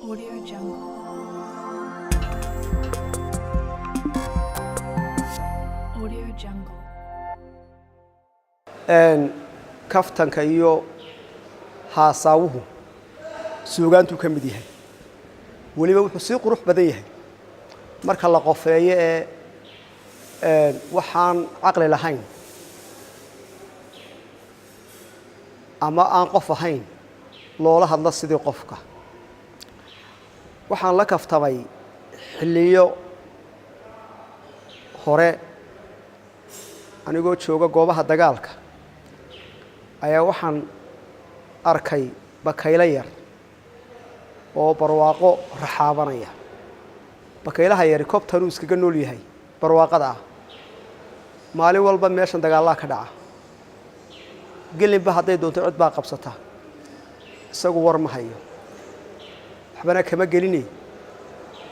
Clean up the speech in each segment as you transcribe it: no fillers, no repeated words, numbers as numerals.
Audio Jungle. Audio Jungle. kaftanka iyo haasaawuhu suugaantu ka mid yahay waliba wuxuu si qurux badan yahay marka la qofeeyo waxaan aqli lahayn ama aan qof ahayn loola hadla sidii qofka waxaan la kaftamay xilliyo hore anigoo jooga goobaha dagaalka ayaa waxaan arkay bakayla yar oo barwaaqo raxaabanaya bakaylaha yar helicopter iskaga nool yahay barwaaqada ah maalin walba meeshan dagaalada ka dhaca gelinba haday doonto cid baa qabsata isagu war ma hayo waxbana kama gelinay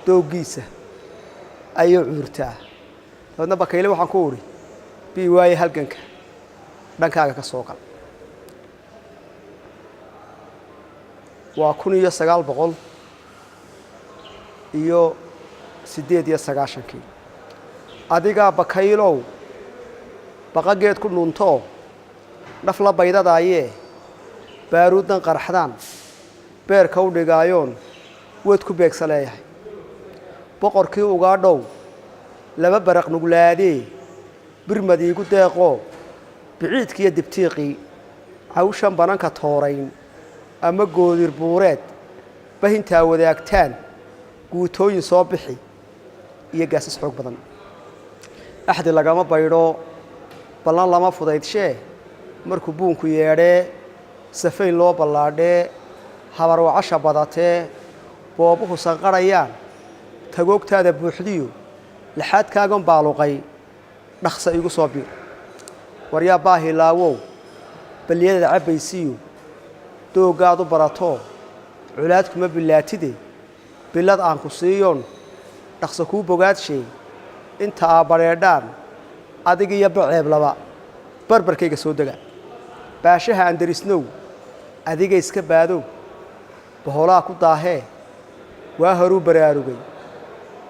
doogiisa ayuu cuurtaa dadna bakayle waxaan ku uri bi waay halganka dhankaaga ka soo gal waa 1900 iyo 98 adiga bakaylow baqageed ku dhunto dhafla baydadaaye baaruudan qarxadaan beerka u dhigaayoon wad ku beegsaleeyahay boqorkii uga dhow laba baraq nuglaadee birmadiigu deeqo biciidkiya dibtiiqi hawshan bananka toorayn ama goodir buureed bahinta wadaagtaan guutooyin soo bixi iyo gaasas xoog badan axdi lagama baydo balan lama fudaydshe markuu buunku yeedhee safayn loo ballaadhee habar wacasha badatee boobuhu sanqarayaan tagoogtaada buuxdiyo laxaadkaagan baaluqay dhaqsa igu soo biir waryaa baahi laawow baliyada cabaysiyo doogaad u barato culaad kuma bilaatide bilad aan ku siiyoon dhaqsa kuu bogaadshay inta aa bareedhaan adiga iyo baceeb laba barbarkayga soo dega baashaha aan darisnow adiga iska baadow boholaa ku daahee waa horuu baraarugay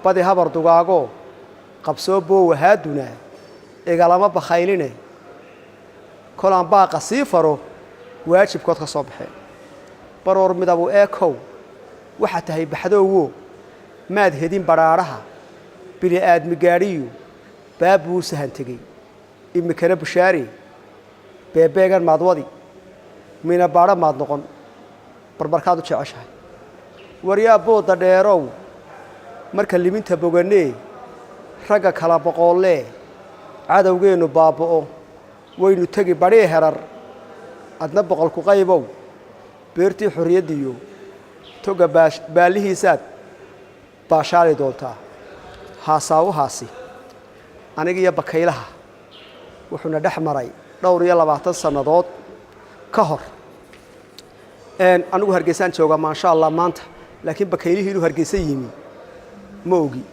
badi habar dugaago qabsoo boowa haaduna egalama bakhayline kolaan baaqa sii faro waajibkood ka soo baxeen baroor midabu eekow waxa tahay baxdoowo maad hedin baraaraha bili aadmi gaadhiyo baabuu sahan tegay imikana bushaari beebeegan maadwadi mina baadha maad noqon barbarkaad u jeceshahay waryaa booda dheerow marka liminta boganee ragga kala boqoollee cadowgeennu baaba'o waynu tegi badhii herar adna boqolku qaybow beertii xorriyaddiyo toga baallihiisaad baashaali doontaa haasaawahaasi aniga iyo bakaylaha wuxuuna dhex maray dhowr iyo 20 sannadood ka hor anigu hargeysaan jooga maasha Allah maanta laakiin bakaylihii inuu hargeysa yimi ma ogi